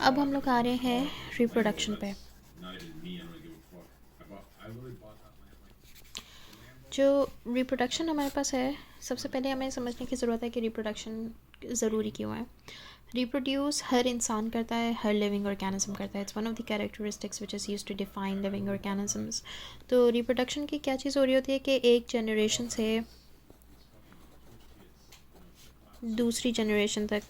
अब हम लोग आ रहे हैं रिप्रोडक्शन पे। जो रिप्रोडक्शन हमारे पास है, सबसे पहले हमें समझने की ज़रूरत है कि रिप्रोडक्शन ज़रूरी क्यों है। रिप्रोड्यूस हर इंसान करता है, हर लिविंग ऑर्गेनिज्म करता है। It's one of the characteristics which is used to define living organisms. तो रिप्रोडक्शन की क्या चीज़ हो रही होती है कि एक जनरेशन से दूसरी जनरेशन तक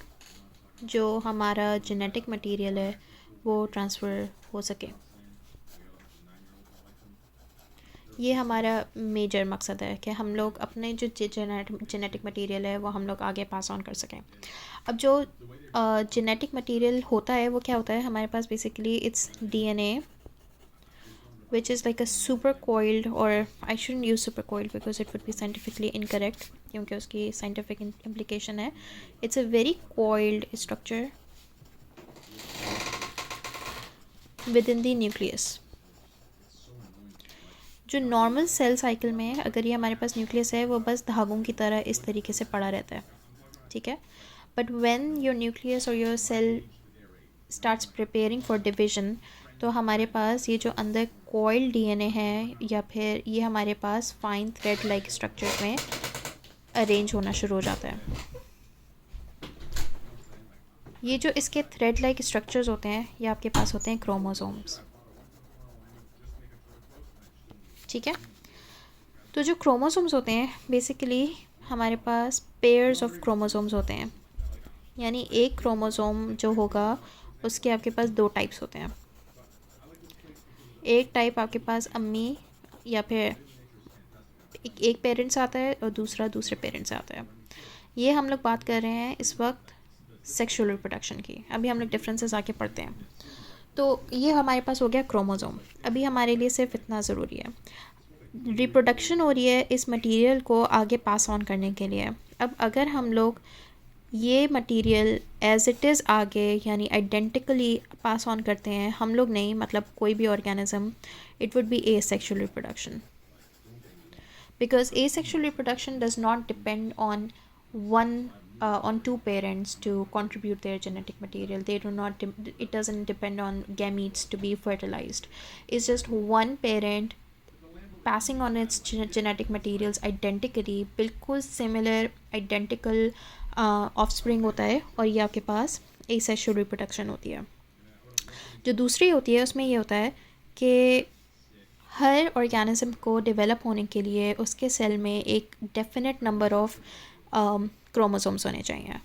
जो हमारा जेनेटिक मटेरियल है वो ट्रांसफ़र हो सके। ये हमारा मेजर मकसद है कि हम लोग अपने जो जेनेटिक मटेरियल है वो हम लोग आगे पास ऑन कर सकें। अब जो जेनेटिक मटेरियल होता है वो क्या होता है हमारे पास, basically it's DNA which is like a super coiled, or I shouldn't use super coiled because it would be scientifically incorrect क्योंकि उसकी scientific implication है. It's a very coiled structure within the nucleus. जो normal cell cycle में अगर ये हमारे पास nucleus है वो बस धागों की तरह इस तरीके से पड़ा रहता है, ठीक है. बट व्हेन योर न्यूक्लियस और your cell starts preparing for division, तो हमारे पास ये जो अंदर कॉइल डीएनए है या फिर ये हमारे पास फाइन थ्रेड लाइक स्ट्रक्चर में अरेंज होना शुरू हो जाता है. ये जो इसके थ्रेड लाइक स्ट्रक्चर्स होते हैं ये आपके पास होते हैं क्रोमोसोम्स, ठीक है. तो जो क्रोमोसोम्स होते हैं बेसिकली हमारे पास पेयर्स ऑफ क्रोमोसोम्स होते हैं, यानी एक क्रोमोसोम जो होगा उसके आपके पास दो टाइप्स होते हैं. एक टाइप आपके पास अम्मी या फिर एक पेरेंट से आता है और दूसरा दूसरे पेरेंट से आता है. ये हम लोग बात कर रहे हैं इस वक्त सेक्सुअल रिप्रोडक्शन की. अभी हम लोग डिफरेंसेस आके पढ़ते हैं. तो ये हमारे पास हो गया क्रोमोसोम. अभी हमारे लिए सिर्फ इतना ज़रूरी है, रिप्रोडक्शन हो रही है इस मटेरियल को आगे पास ऑन करने के लिए. अब अगर हम लोग ये मटेरियल एज इट इज़ आगे यानी आइडेंटिकली पास ऑन करते हैं, हम लोग नहीं, मतलब कोई भी organism, it would be asexual reproduction, because asexual reproduction does not depend on on two parents to contribute their genetic material. They do not it doesn't depend on gametes to be fertilized. It's just one parent passing on its genetic materials identically, बिल्कुल similar identical offspring होता है, और ये आपके पास asexual reproduction होती है. जो दूसरी होती है उसमें ये होता है कि हर ऑर्गेनिज्म को डेवलप होने के लिए उसके सेल में एक डेफिनेट नंबर ऑफ क्रोमोसोम्स होने चाहिए.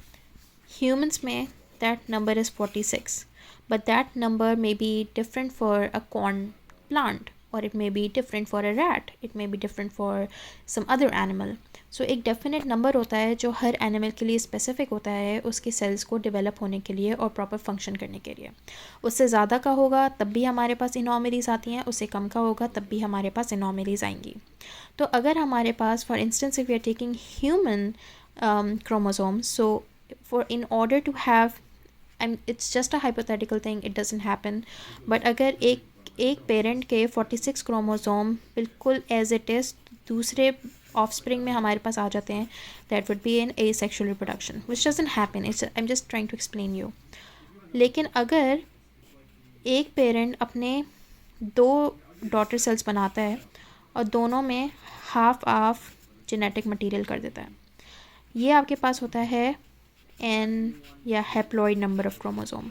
ह्यूमंस में that number is 46, but that number may be different for a corn plant, or it may be different for a rat, it may be different for some other animal. So एक definite number होता है जो हर animal के लिए specific होता है उसकी sales को डेवलप होने के लिए और प्रॉपर फंक्शन करने के लिए. उससे ज़्यादा का होगा तब भी हमारे पास इनॉमलीज आती हैं, उससे कम का होगा तब भी हमारे पास इनॉमलीज आएंगी. तो अगर हमारे पास for instance if we are taking human chromosomes, so for in order to have, it's just a hypothetical thing, it doesn't happen, but अगर एक पेरेंट के 46 क्रोमोसोम बिल्कुल एज इट इज़ दूसरे ऑफस्प्रिंग में हमारे पास आ जाते हैं, that would be an asexual reproduction which doesn't happen. It's I am just trying to explain you. लेकिन अगर एक पेरेंट अपने दो डॉटर सेल्स बनाता है और दोनों में हाफ जेनेटिक मटेरियल कर देता है, ये आपके पास होता है एन या हैप्लॉइड नंबर ऑफ क्रोमोसोम,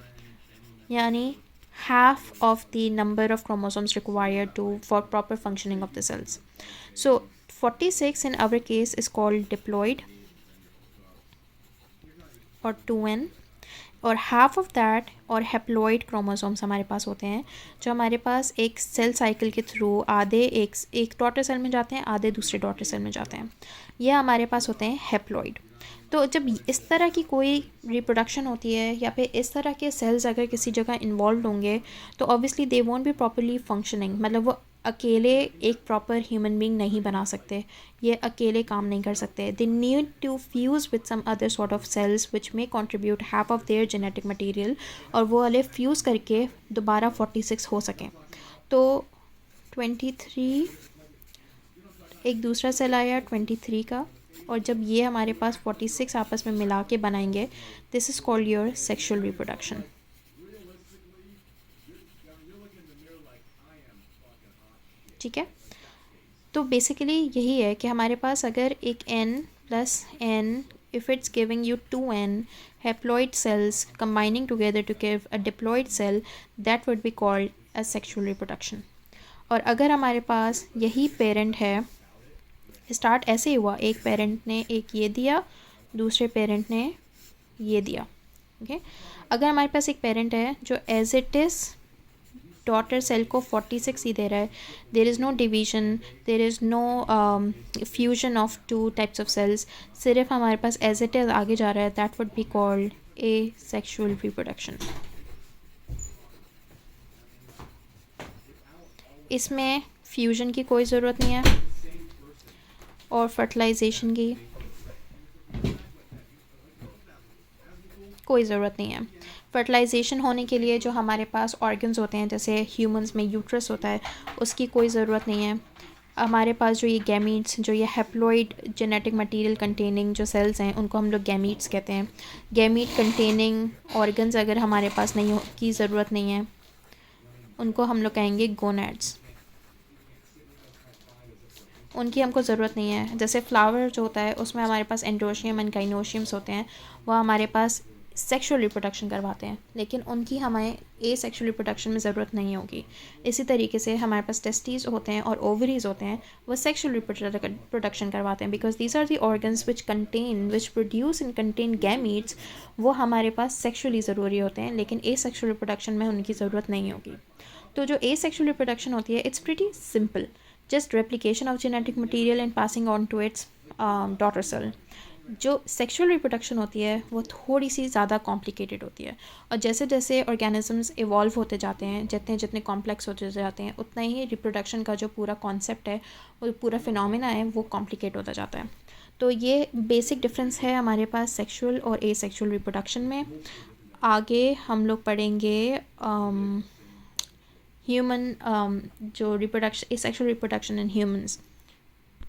यानी half of the number of chromosomes required for proper functioning of the cells. So 46 in our case is called diploid or 2n, और हाफ ऑफ दैट और हैप्लॉइड क्रोमोसोम्स हमारे पास होते हैं जो हमारे पास एक cell cycle के थ्रू आधे एक डॉटर सेल में जाते हैं, आधे दूसरे डॉटर सेल में जाते हैं. ये हमारे पास होते हैं हैप्लॉइड. तो जब इस तरह की कोई रिप्रोडक्शन होती है या फिर इस तरह के सेल्स अगर किसी जगह इन्वॉल्व होंगे तो obviously they won't be properly functioning, मतलब वो अकेले एक प्रॉपर ह्यूमन बीइंग नहीं बना सकते, ये अकेले काम नहीं कर सकते. They need to fuse with some other sort of cells which में contribute half of their genetic material, और वो वाले फ्यूज़ करके दोबारा 46 हो सकें. तो 23 एक दूसरा सेल आया 23 का, और जब ये हमारे पास 46 आपस में मिला के बनाएंगे, this is called your sexual reproduction. ठीक है। तो बेसिकली यही है कि हमारे पास अगर एक n plus n, if it's giving you 2n haploid cells combining together to give a diploid cell, that would be called as sexual reproduction. और अगर हमारे पास यही पेरेंट है, स्टार्ट ऐसे ही हुआ, एक पेरेंट ने एक ये दिया, दूसरे पेरेंट ने ये दिया, ओके। अगर हमारे पास एक पेरेंट है जो as it is daughter cell को 46 ही दे रहा है, there is no division, there is no fusion of two types of cells, सिर्फ हमारे पास एज इट इज़ आगे जा रहा है, that would be called a sexual reproduction. इसमें फ्यूजन की कोई ज़रूरत नहीं है और फर्टिलाइजेशन की कोई ज़रूरत नहीं है। फर्टिलाइजेशन होने के लिए जो हमारे पास ऑर्गन्स होते हैं, जैसे ह्यूमंस में यूट्रस होता है, उसकी कोई ज़रूरत नहीं है। हमारे पास जो ये गैमीट्स, जो ये हैप्लॉइड जेनेटिक मटेरियल कंटेनिंग जो सेल्स हैं, उनको हम लोग गैमीट्स कहते हैं। गैमीट कंटेनिंग ऑर्गन्स अगर हमारे पास नहीं की ज़रूरत नहीं है, उनको हम लोग कहेंगे गोनैड्स, उनकी हमको ज़रूरत नहीं है। जैसे फ्लावर जो होता है उसमें हमारे पास एंड्रोशियम एंड गाइनोशियम्स होते हैं, वो हमारे पास सेक्सुअल रिप्रोडक्शन करवाते हैं, लेकिन उनकी हमें ए सेक्सुअल रिप्रोडक्शन में ज़रूरत नहीं होगी। इसी तरीके से हमारे पास टेस्टिस होते हैं और ओवरीज होते हैं, वो सेक्सुअल रिप्रोडक्शन करवाते हैं, because these are the organs which produce and contain gametes, वो हमारे पास सेक्सुअली ज़रूरी होते हैं, लेकिन ए सेक्सुअल रिप्रोडक्शन में उनकी ज़रूरत नहीं होगी। तो जो ए सेक्सुअल रिप्रोडक्शन होती है, it's pretty simple, just replication of genetic material and passing on to its daughter cell। जो सेक्सुअल रिप्रोडक्शन होती है वो थोड़ी सी ज़्यादा कॉम्प्लिकेटेड होती है, और जैसे जैसे ऑर्गेनिजम्स इवॉल्व होते जाते हैं, जितने जितने कॉम्प्लेक्स होते जाते हैं, उतना ही रिप्रोडक्शन का जो पूरा कॉन्सेप्ट है, वो पूरा फिनोमेना है, वो कॉम्प्लिकेट होता जाता है। तो ये बेसिक डिफरेंस है हमारे पास सेक्सुअल और ए सेक्सुअल रिप्रोडक्शन में। आगे हम लोग पढ़ेंगे ह्यूमन जो reproduction, sexual reproduction in humans.